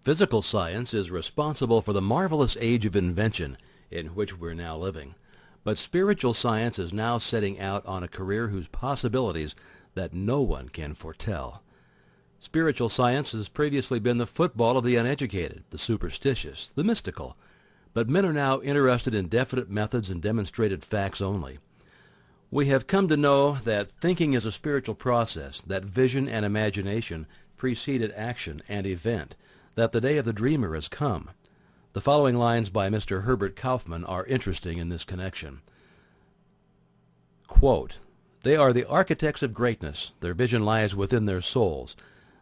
Physical science is responsible for the marvelous age of invention in which we're now living. But spiritual science is now setting out on a career whose possibilities that no one can foretell. Spiritual science has previously been the football of the uneducated, the superstitious, the mystical, but men are now interested in definite methods and demonstrated facts only. We have come to know that thinking is a spiritual process, that vision and imagination preceded action and event, that the day of the dreamer has come. The following lines by Mr. Herbert Kaufman are interesting in this connection. Quote, "They are the architects of greatness. Their vision lies within their souls.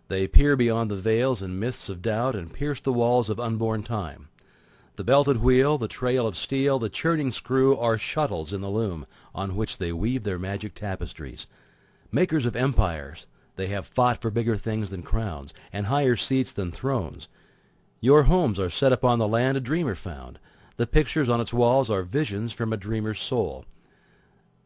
They peer beyond the veils and mists of doubt and pierce the walls of unborn time. The belted wheel, the trail of steel, the churning screw are shuttles in the loom on which they weave their magic tapestries. Makers of empires, they have fought for bigger things than crowns, and higher seats than thrones. Your homes are set upon the land a dreamer found. The pictures on its walls are visions from a dreamer's soul.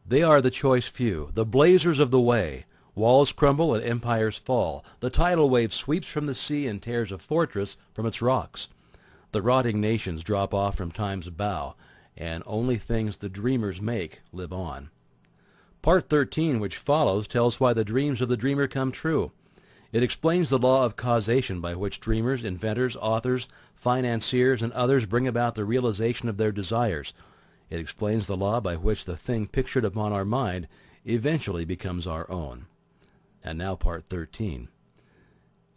They are the choice few, the blazers of the way. Walls crumble and empires fall. The tidal wave sweeps from the sea and tears a fortress from its rocks. The rotting nations drop off from time's bow, and only things the dreamers make live on." Part 13, which follows, tells why the dreams of the dreamer come true. It explains the law of causation by which dreamers, inventors, authors, financiers, and others bring about the realization of their desires. It explains the law by which the thing pictured upon our mind eventually becomes our own. And now Part 13.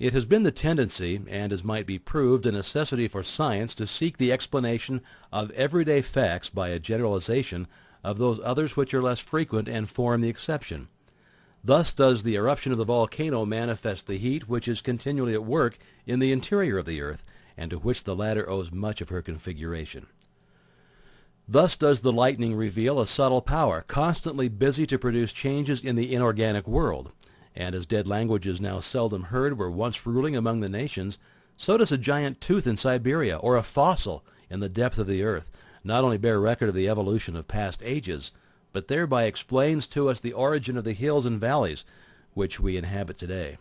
It has been the tendency, and as might be proved, a necessity for science to seek the explanation of everyday facts by a generalization of those others which are less frequent and form the exception. Thus does the eruption of the volcano manifest the heat which is continually at work in the interior of the earth, and to which the latter owes much of her configuration. Thus does the lightning reveal a subtle power, constantly busy to produce changes in the inorganic world. And as dead languages now seldom heard were once ruling among the nations, so does a giant tooth in Siberia, or a fossil in the depth of the earth, not only bear record of the evolution of past ages, but thereby explains to us the origin of the hills and valleys which we inhabit today.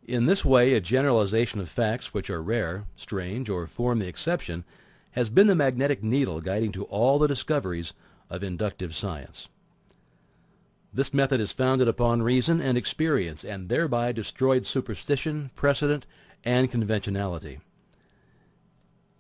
In this way, a generalization of facts which are rare, strange, or form the exception, has been the magnetic needle guiding to all the discoveries of inductive science. This method is founded upon reason and experience, and thereby destroyed superstition, precedent, and conventionality.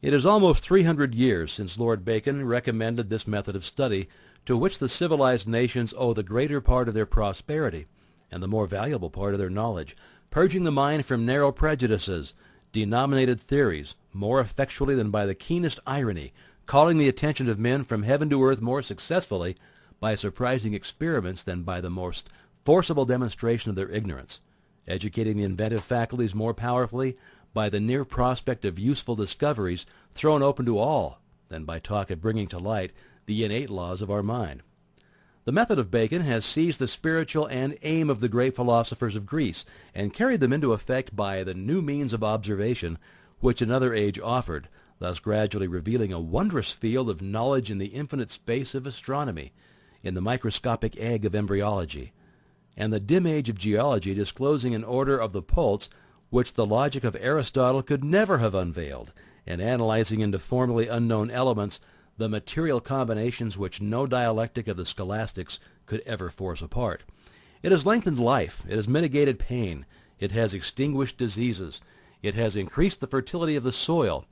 It is almost 300 years since Lord Bacon recommended this method of study, to which the civilized nations owe the greater part of their prosperity and the more valuable part of their knowledge, purging the mind from narrow prejudices, denominated theories, more effectually than by the keenest irony, calling the attention of men from heaven to earth more successfully by surprising experiments than by the most forcible demonstration of their ignorance, educating the inventive faculties more powerfully by the near prospect of useful discoveries thrown open to all than by talk of bringing to light the innate laws of our mind. The method of Bacon has seized the spiritual and aim of the great philosophers of Greece and carried them into effect by the new means of observation which another age offered, thus gradually revealing a wondrous field of knowledge in the infinite space of astronomy, in the microscopic egg of embryology, and the dim age of geology disclosing an order of the pulse which the logic of Aristotle could never have unveiled, and analyzing into formerly unknown elements the material combinations which no dialectic of the scholastics could ever force apart. It has lengthened life, it has mitigated pain, it has extinguished diseases, it has increased the fertility of the soil,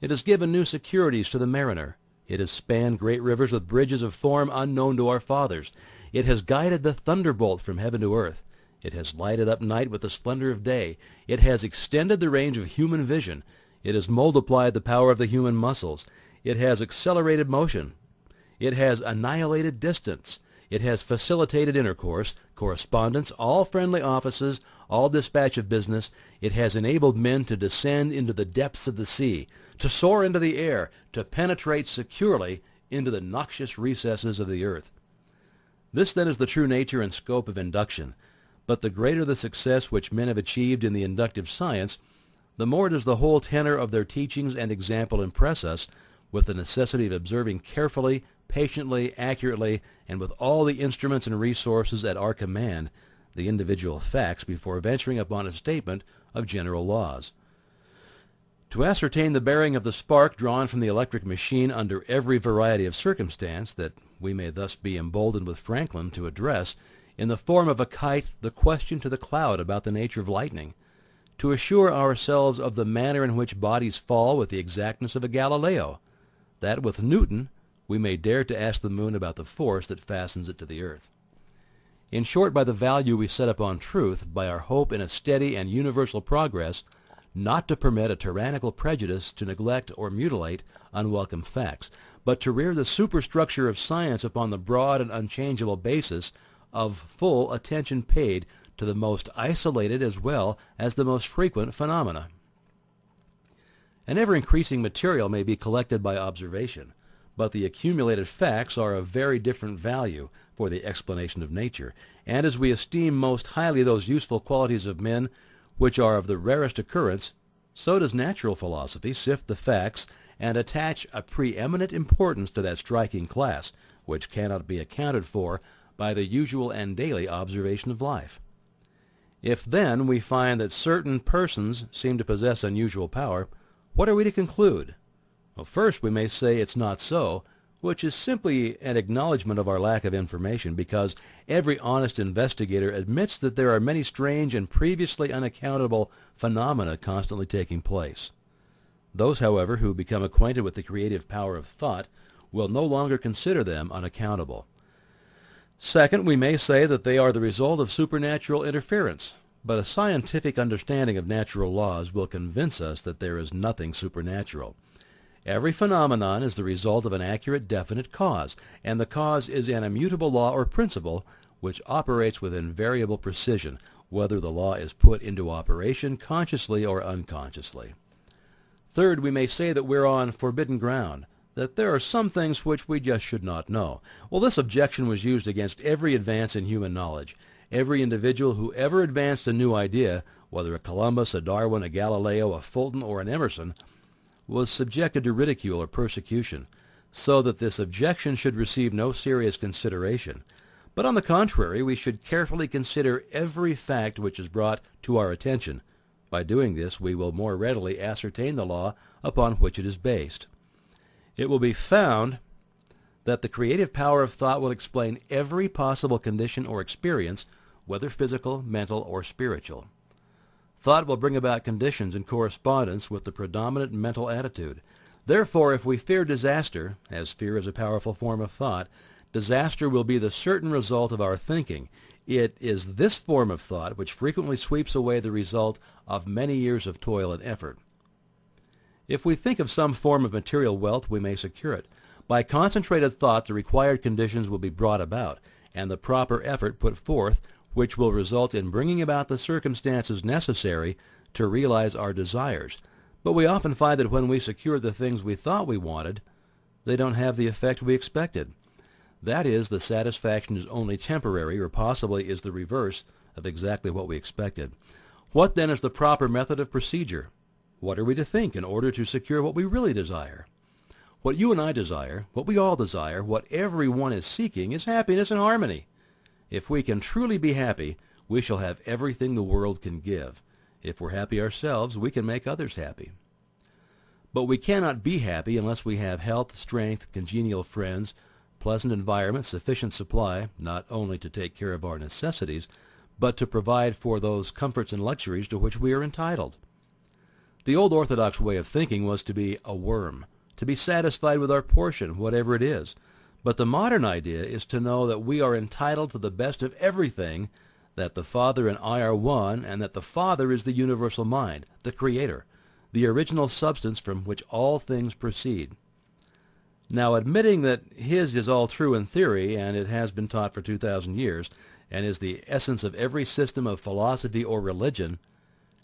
it has given new securities to the mariner, it has spanned great rivers with bridges of form unknown to our fathers, it has guided the thunderbolt from heaven to earth, it has lighted up night with the splendor of day, it has extended the range of human vision, it has multiplied the power of the human muscles, it has accelerated motion, it has annihilated distance, it has facilitated intercourse, correspondence, all friendly offices, all dispatch of business, it has enabled men to descend into the depths of the sea, to soar into the air, to penetrate securely into the noxious recesses of the earth. This then is the true nature and scope of induction, but the greater the success which men have achieved in the inductive science, the more does the whole tenor of their teachings and example impress us with the necessity of observing carefully, patiently, accurately, and with all the instruments and resources at our command, the individual facts before venturing upon a statement of general laws. To ascertain the bearing of the spark drawn from the electric machine under every variety of circumstance, that we may thus be emboldened with Franklin to address, in the form of a kite, the question to the cloud about the nature of lightning, to assure ourselves of the manner in which bodies fall with the exactness of a Galileo, that with Newton we may dare to ask the moon about the force that fastens it to the earth. In short, by the value we set upon truth, by our hope in a steady and universal progress, not to permit a tyrannical prejudice to neglect or mutilate unwelcome facts, but to rear the superstructure of science upon the broad and unchangeable basis of full attention paid to the most isolated as well as the most frequent phenomena. An ever-increasing material may be collected by observation, but the accumulated facts are of very different value for the explanation of nature, and as we esteem most highly those useful qualities of men which are of the rarest occurrence, so does natural philosophy sift the facts and attach a preeminent importance to that striking class which cannot be accounted for by the usual and daily observation of life. If then we find that certain persons seem to possess unusual power, what are we to conclude? Well, first we may say it's not so, which is simply an acknowledgment of our lack of information, because every honest investigator admits that there are many strange and previously unaccountable phenomena constantly taking place. Those, however, who become acquainted with the creative power of thought will no longer consider them unaccountable. Second, we may say that they are the result of supernatural interference, but a scientific understanding of natural laws will convince us that there is nothing supernatural. Every phenomenon is the result of an accurate, definite cause, and the cause is an immutable law or principle which operates with invariable precision, whether the law is put into operation consciously or unconsciously. Third, we may say that we're on forbidden ground, that there are some things which we just should not know. Well, this objection was used against every advance in human knowledge. Every individual who ever advanced a new idea, whether a Columbus, a Darwin, a Galileo, a Fulton, or an Emerson, was subjected to ridicule or persecution, so that this objection should receive no serious consideration. But on the contrary, we should carefully consider every fact which is brought to our attention. By doing this, we will more readily ascertain the law upon which it is based. It will be found that the creative power of thought will explain every possible condition or experience, whether physical, mental, or spiritual. Thought will bring about conditions in correspondence with the predominant mental attitude. Therefore, if we fear disaster, as fear is a powerful form of thought, disaster will be the certain result of our thinking. It is this form of thought which frequently sweeps away the result of many years of toil and effort. If we think of some form of material wealth, we may secure it. By concentrated thought, the required conditions will be brought about, and the proper effort put forth, which will result in bringing about the circumstances necessary to realize our desires. But we often find that when we secure the things we thought we wanted, they don't have the effect we expected. That is, the satisfaction is only temporary, or possibly is the reverse of exactly what we expected. What then is the proper method of procedure? What are we to think in order to secure what we really desire? What you and I desire, what we all desire, what everyone is seeking, is happiness and harmony. If we can truly be happy, we shall have everything the world can give. If we're happy ourselves, we can make others happy. But we cannot be happy unless we have health, strength, congenial friends, pleasant environment, sufficient supply, not only to take care of our necessities, but to provide for those comforts and luxuries to which we are entitled. The old orthodox way of thinking was to be a worm, to be satisfied with our portion, whatever it is. But the modern idea is to know that we are entitled to the best of everything, that the Father and I are one, and that the Father is the universal mind, the Creator, the original substance from which all things proceed. Now, admitting that His is all true in theory, and it has been taught for 2,000 years, and is the essence of every system of philosophy or religion,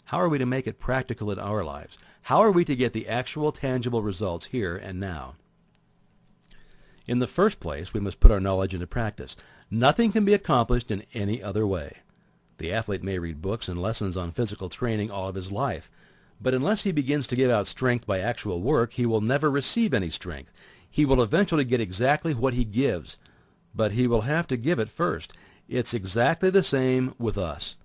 how are we to make it practical in our lives? How are we to get the actual tangible results here and now? In the first place, we must put our knowledge into practice. Nothing can be accomplished in any other way. The athlete may read books and lessons on physical training all of his life, but unless he begins to give out strength by actual work, he will never receive any strength. He will eventually get exactly what he gives, but he will have to give it first. It's exactly the same with us.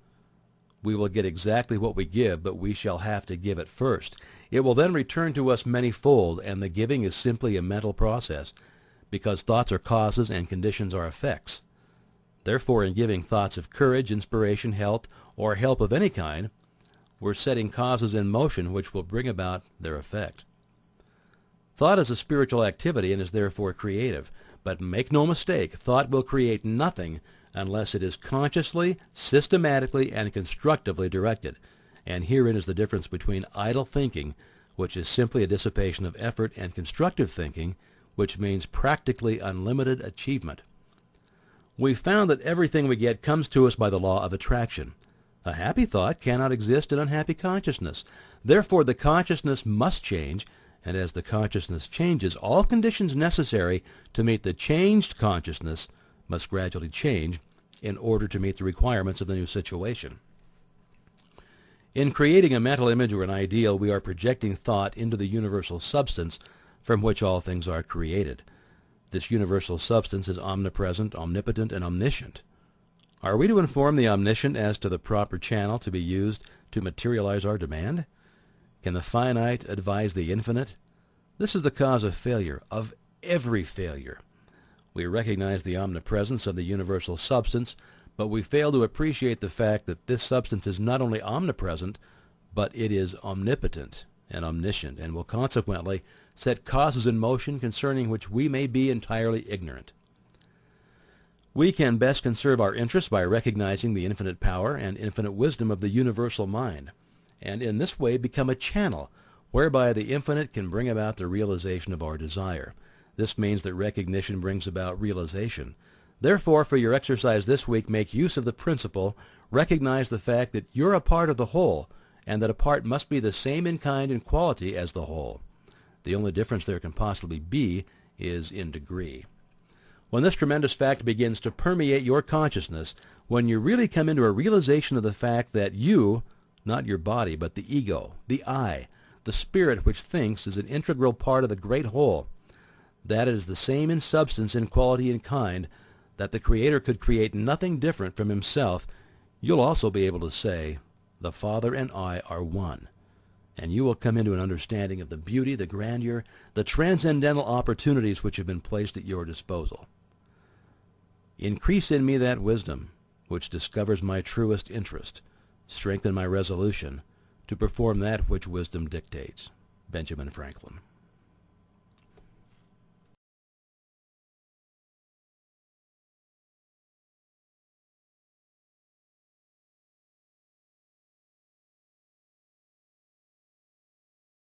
we will get exactly what we give, but we shall have to give it first. It will then return to us manyfold, and the giving is simply a mental process, because thoughts are causes and conditions are effects. Therefore, in giving thoughts of courage, inspiration, health, or help of any kind, we're setting causes in motion which will bring about their effect. Thought is a spiritual activity and is therefore creative. But make no mistake, thought will create nothing unless it is consciously, systematically, and constructively directed. And herein is the difference between idle thinking, which is simply a dissipation of effort, and constructive thinking, which means practically unlimited achievement. We've found that everything we get comes to us by the law of attraction. A happy thought cannot exist in unhappy consciousness. Therefore, the consciousness must change, and as the consciousness changes, all conditions necessary to meet the changed consciousness must gradually change in order to meet the requirements of the new situation. In creating a mental image or an ideal, we are projecting thought into the universal substance from which all things are created. This universal substance is omnipresent, omnipotent, and omniscient. Are we to inform the omniscient as to the proper channel to be used to materialize our demand? Can the finite advise the infinite? This is the cause of failure, of every failure. We recognize the omnipresence of the universal substance, but we fail to appreciate the fact that this substance is not only omnipresent, but it is omnipotent and omniscient, and will consequently set causes in motion concerning which we may be entirely ignorant. We can best conserve our interests by recognizing the infinite power and infinite wisdom of the universal mind, and in this way become a channel whereby the infinite can bring about the realization of our desire. This means that recognition brings about realization. Therefore, for your exercise this week, make use of the principle, recognize the fact that you're a part of the whole, and that a part must be the same in kind and quality as the whole. The only difference there can possibly be is in degree. When this tremendous fact begins to permeate your consciousness, when you really come into a realization of the fact that you, not your body, but the ego, the I, the spirit which thinks, is an integral part of the great whole, that it is the same in substance, in quality, and kind, that the Creator could create nothing different from Himself, you'll also be able to say, the Father and I are one. And you will come into an understanding of the beauty, the grandeur, the transcendental opportunities which have been placed at your disposal. Increase in me that wisdom which discovers my truest interest. Strengthen my resolution to perform that which wisdom dictates. Benjamin Franklin.